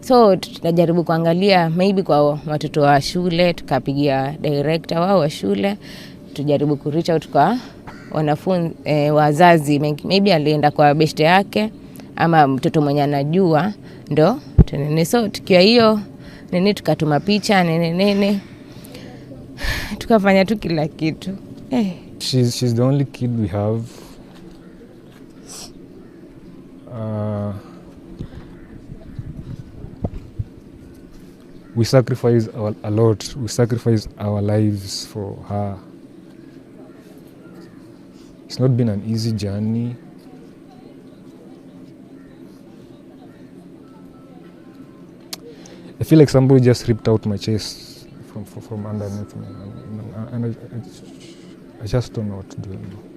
So tunajaribu kuangalia maybe kwa watoto wa shule, tukapigia director wao wa shule, tujaribu ku reach out kwa wanafunzi wazazi, maybe alienda kwa beshte yake ama mtoto mwenye anajua ndo tunene. So tukiwa hiyo nini tukatuma picha nene tukafanya tu kila kitu. She's the only kid we have. We sacrifice a lot. We sacrifice our lives for her. It's not been an easy journey. I feel like somebody just ripped out my chest from underneath me, and I just don't know what to do anymore.